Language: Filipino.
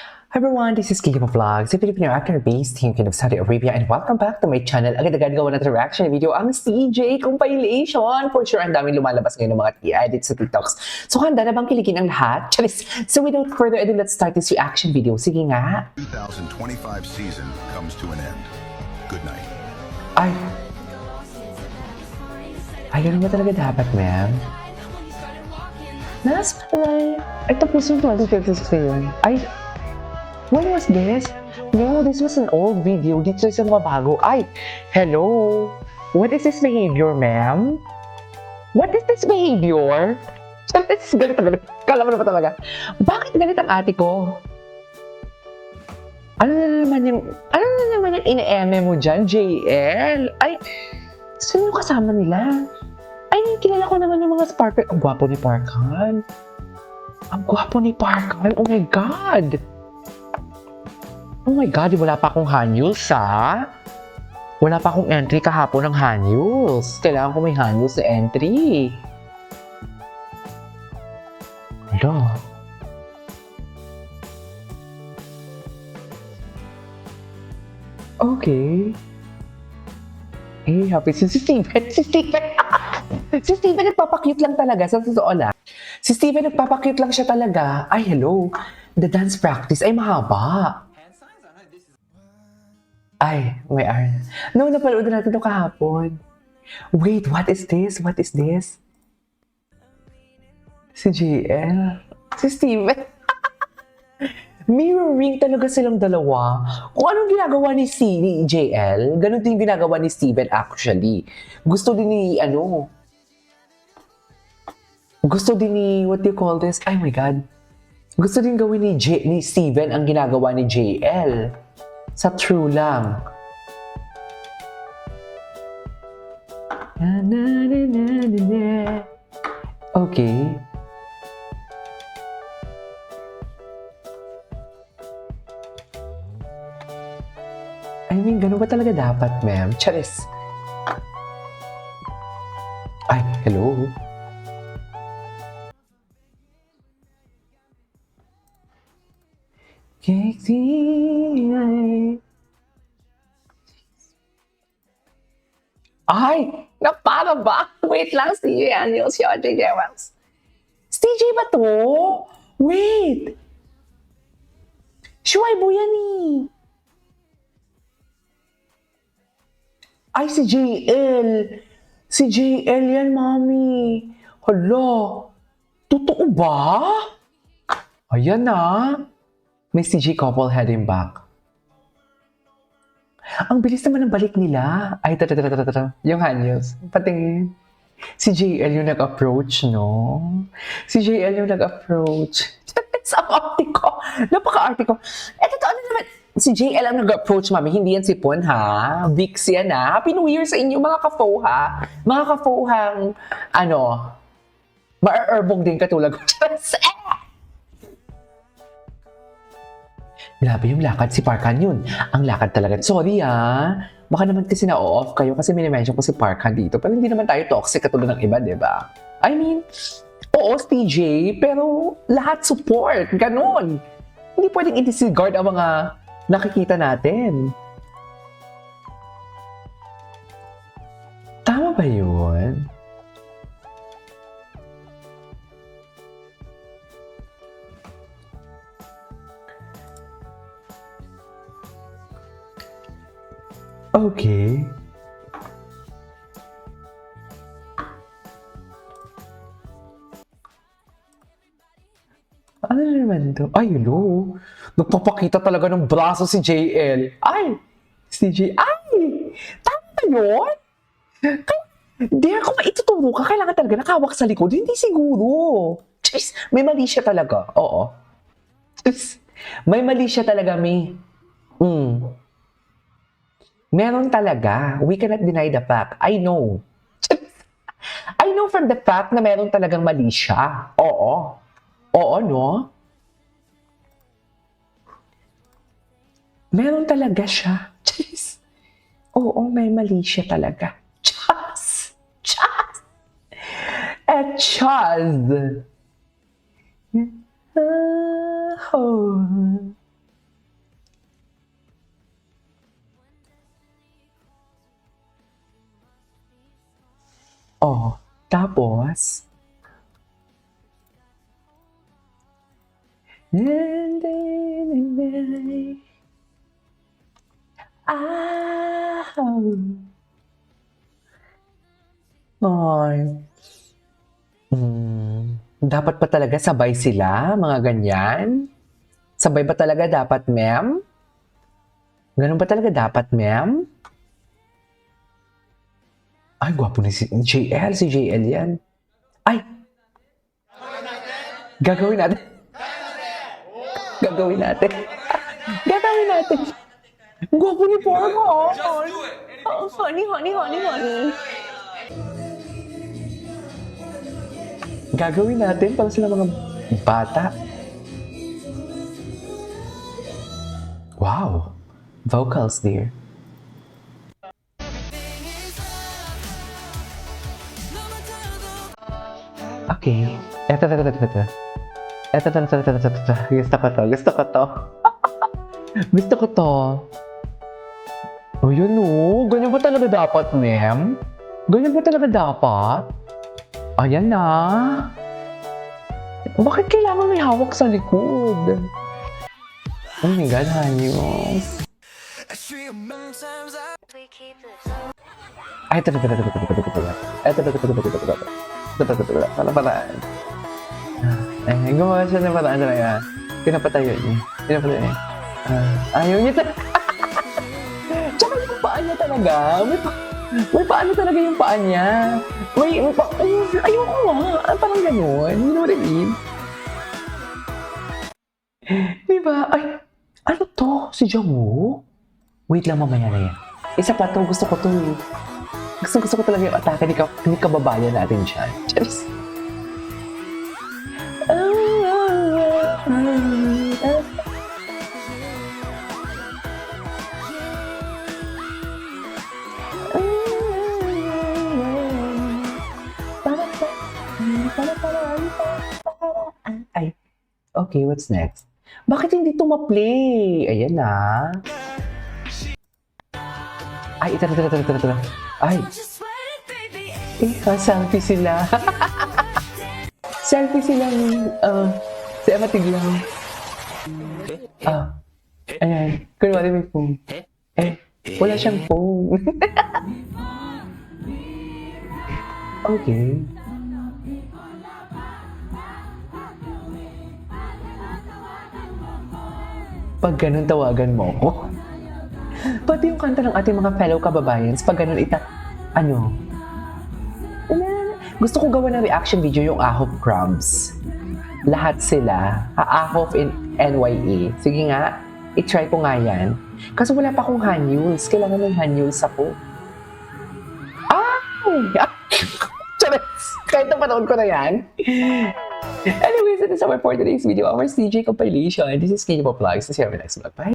Hi everyone, this is Kiki Vlogs, a Filipino actor based here in Saudi Arabia, and welcome back to my channel. Agad-agad gawa na reaction video ang CJ compilation. For sure, ang daming lumalabas ngayon ng mga edits sa TikToks. So handa na bang kiligin ang lahat? Charis! So without further ado, let's start this reaction video. Sige nga. 2025 season comes to an end. Good night. Ay, ganun ba talaga dapat, ma'am? Nasa pala. Ay, tapos yung 2026 Ay, when was this? No, this was an old video. Dito sa mga bago. Ay, hello? What is this behavior, ma'am? What is this behavior? Charis, ganito. Kala mo na ba talaga? Bakit ganit ang ate ko? Ano na naman yung ina-eme mo dyan, JL? Ay, sino yung kasama nila? Ay, kilala ko naman yung mga sparkle. Ang gwapo ni Parkan. Ang gwapo ni Parkan. Oh my God. Oh my God, wala pa akong Hanyuls, ha? Wala pa akong entry kahapon ng Hanyuls. Kailangan ko may Hanyuls na entry. Hala. Okay. Eh, happy si Steven. Si Steven nagpapakyut lang talaga. Sa totoo lang. Si Steven nagpapakyut lang siya talaga. Ay, hello. The dance practice ay mahaba. Ay, may arm. No, napanood na natin ito kahapon. Wait, what is this? What is this? Si JL. Si Steven. Mirroring talaga silang dalawa. Kung anong ginagawa ni JL, ganun din ginagawa ni Steven actually. Gusto din ni, gusto din ni, what do you call this? Oh my God. Gusto din gawin ni Steven ang ginagawa ni JL. Sa true lang. Okay. I mean, ganun ba talaga dapat, ma'am? Charis. Ay, hello. Ay, napara ba? Wait lang, si Daniel, si Audrey Jewels. Si TJ ba to? Wait. Shuaibo yan eh. Ay, si JL. Si JL yan, mami. Hala. Totoo ba? Ayan na. May CJ couple heading back. Ang bilis naman ng balik nila. Ay, yung Hanyos. Patingin. Si JL yung nag-approach, no? Si JL yung nag-approach. Sa arte ko. Napaka-arte ko. Eh, totoo na naman. Si JL ang nag-approach, mami. Hindi yan si Pon, ha? Vix yan, ha? Happy New Year sa inyo, mga ka-fo, ha? Mga ka-fohang, ma-erbog din katulad ko. Grabe yung lakad si Parkan yun. Ang lakad talaga. Sorry, ha? Baka naman kasi na-off kayo kasi minimension ko si Parkan dito. Pero hindi naman tayo toxic katulad ng iba, di ba? I mean, oo, TJ, pero lahat support. Ganon. Hindi pwedeng i-disregard ang mga nakikita natin. Tama ba yun? Okay. Ano naman to? Ay, hello. Nagpapakita talaga ng braso si JL. Ay! Si J. Ay! Tama ba yun? Dare ko maituturo ka, kailangan talaga nakawak sa likod. Hindi siguro. Jeez, may mali siya talaga. Oo. Jeez, may mali siya talaga, May. Meron talaga. We cannot deny the fact. I know. I know from the fact na meron talagang mali siya. Oo. Oo, no? Meron talaga siya. Jeez. Oo, may mali siya talaga. Chas! Chas! Chaz! Oh. Oh, tapos? And then Ay. Dapat pa talaga sabay sila, mga ganyan? Sabay ba talaga dapat, ma'am? Ganun ba talaga dapat, ma'am? Ay, gwapo ni si JL. Si JL yan. Ay! Gagawin natin. Gagawin natin. Gagawin natin. Gwapo ni Porco. Oh, honey. Gagawin natin para sila mga bata. Wow. Vocals, dear. Okay. Eto. Gusto ko to. Gusto ko to. Oh, yun o. Ganyan ba talaga dapat, ma'am? Ganyan ba talaga dapat? Ayan na. Bakit kailangan may hawak sa likod? Oh my God, Hanyos. Ay, ito. Ano paraan? Ay, gumawa siya ng paraan talaga. Pinapatayo niya. Ayaw niya talaga. Tsaka yung paa niya talaga. May paano talaga yung paa niya. Ayoko nga. Parang gano'n. You know what I mean? Diba? Ay, ano to? Si Jamu? Wait lang, mamaya na yan. Isa pa to. Gusto ko to eh. Gusto ko talaga yung atake ni kababayan natin dyan. Charis. Ay, okay, what's next? Bakit hindi ito ma-play? Ayan na. Ay, ito. Ay. Selfie sila. Selfie sila si Emma Tiglang. Ayan. Kunwari may phone. Wala siyang phone. Okay. Pag ganun, tawagan mo ko. Pati yung kanta ng ating mga fellow kababayans, pag ganun gusto ko gawa ng reaction video yung Ahop Crumbs. Lahat sila, Ahop in NYE. Sige nga, i-try ko nga yan. Kasi wala pa akong Hanyuls. Kailangan ng Hanyuls ako. Charis! Kahit napanood ko na yan. Anyways, that is our for today's video. Our CJ compilation. This is Kenny Pop Vlogs. See you on the next vlog. Bye!